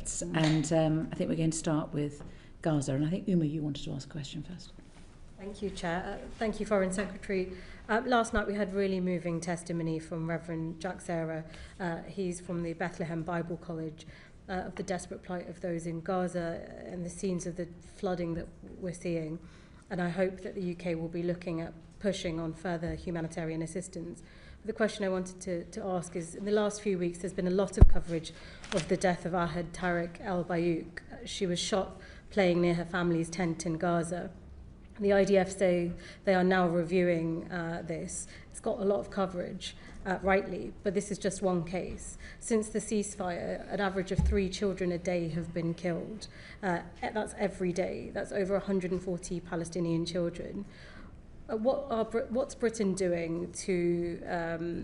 conflicts. And I think we're going to start with Gaza. And I think, Uma, you wanted to ask a question first. Thank you, Chair. Thank you, Foreign Secretary. Last night we had really moving testimony from Reverend Jack Serra. He's from the Bethlehem Bible College, of the desperate plight of those in Gaza and the scenes of the flooding that we're seeing. And I hope that the UK will be looking at pushing on further humanitarian assistance. The question I wanted to ask is, in the last few weeks, there's been a lot of coverage of the death of Ahed Tariq El-Bayouk. She was shot playing near her family's tent in Gaza. The IDF say they are now reviewing this. It's got a lot of coverage, rightly, but this is just one case. Since the ceasefire, an average of 3 children a day have been killed. That's every day. That's over 140 Palestinian children. What's Britain doing to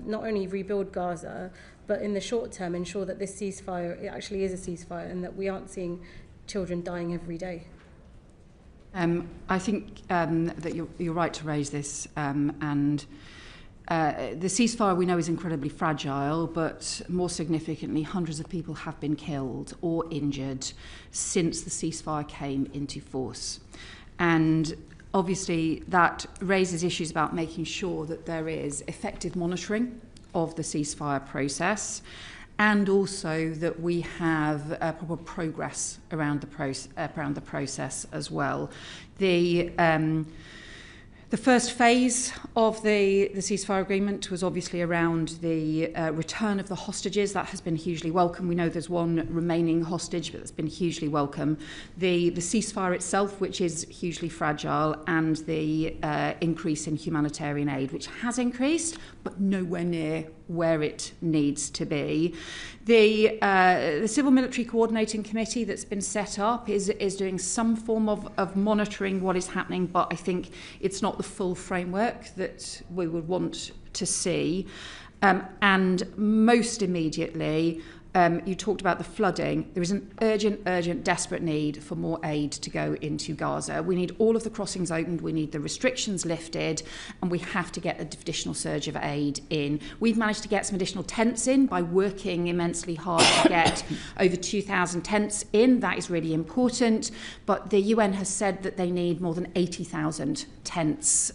not only rebuild Gaza, but in the short term ensure that this ceasefire, it actually is a ceasefire, and that we aren't seeing children dying every day? I think that you're right to raise this, and the ceasefire we know is incredibly fragile, but more significantly, hundreds of people have been killed or injured since the ceasefire came into force. And obviously that raises issues about making sure that there is effective monitoring of the ceasefire process, and also that we have proper progress around the process as well. The first phase of the ceasefire agreement was obviously around the return of the hostages. That has been hugely welcome. We know there's one remaining hostage, but it's been hugely welcome. The ceasefire itself, which is hugely fragile, and the increase in humanitarian aid, which has increased, but nowhere near where it needs to be. The Civil Military Coordinating Committee that's been set up is doing some form of monitoring what is happening, but I think it's not the full framework that we would want to see. And most immediately, you talked about the flooding. There is an urgent, desperate need for more aid to go into Gaza. We need all of the crossings opened, we need the restrictions lifted, and we have to get an additional surge of aid in. We've managed to get some additional tents in by working immensely hard to get over 2,000 tents in. That is really important. But the UN has said that they need more than 80,000 tents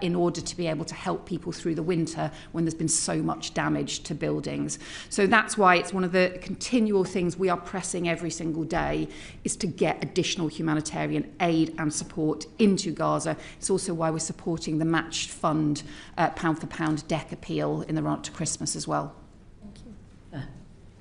in order to be able to help people through the winter when there's been so much damage to buildings. So that's why it's one of the continual things we are pressing every single day, is to get additional humanitarian aid and support into Gaza. It's also why we're supporting the matched fund pound for pound deck appeal in the run up to Christmas as well. Thank you.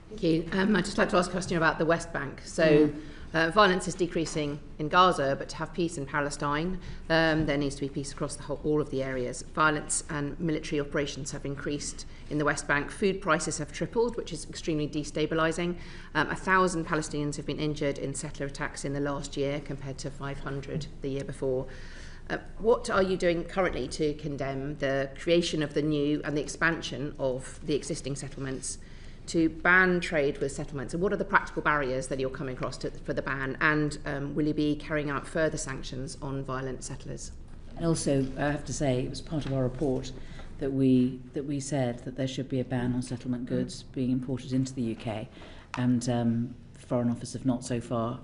Thank you. I'd just like to ask a question about the West Bank. So violence is decreasing in Gaza, but to have peace in Palestine, there needs to be peace across all of the areas. Violence and military operations have increased in the West Bank. Food prices have tripled, which is extremely destabilising. 1,000 Palestinians have been injured in settler attacks in the last year, compared to 500 the year before. What are you doing currently to condemn the creation of the new and the expansion of the existing settlements, to ban trade with settlements? And what are the practical barriers that you're coming across for the ban? And will you be carrying out further sanctions on violent settlers? And also, I have to say, it was part of our report that we said that there should be a ban on settlement goods being imported into the UK, and the Foreign Office have not so far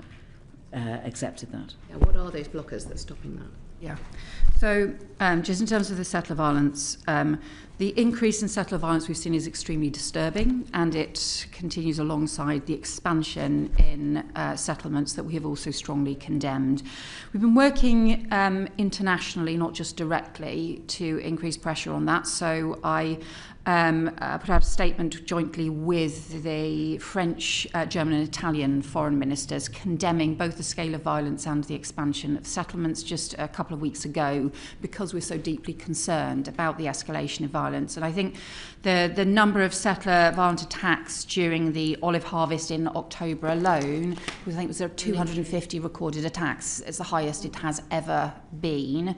accepted that. Yeah, what are those blockers that's stopping that? Yeah. So just in terms of the settler violence, the increase in settler violence we've seen is extremely disturbing, and it continues alongside the expansion in settlements that we have also strongly condemned. We've been working internationally, not just directly, to increase pressure on that. So I put out a statement jointly with the French, German and Italian foreign ministers condemning both the scale of violence and the expansion of settlements just a couple of weeks ago, because we're so deeply concerned about the escalation of violence. And I think the number of settler violent attacks during the olive harvest in October alone, I think there were 250 recorded attacks. It's the highest it has ever been.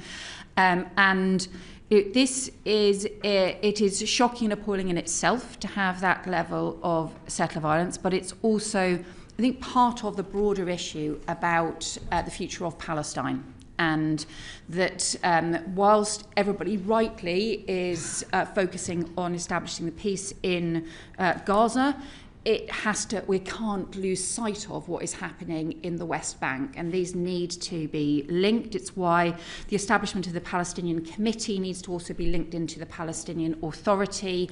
And it is shocking and appalling in itself to have that level of settler violence, but it's also, I think, part of the broader issue about the future of Palestine. And that whilst everybody rightly is focusing on establishing the peace in Gaza, we can't lose sight of what is happening in the West Bank, and these need to be linked. It's why the establishment of the Palestinian Committee needs to also be linked into the Palestinian Authority,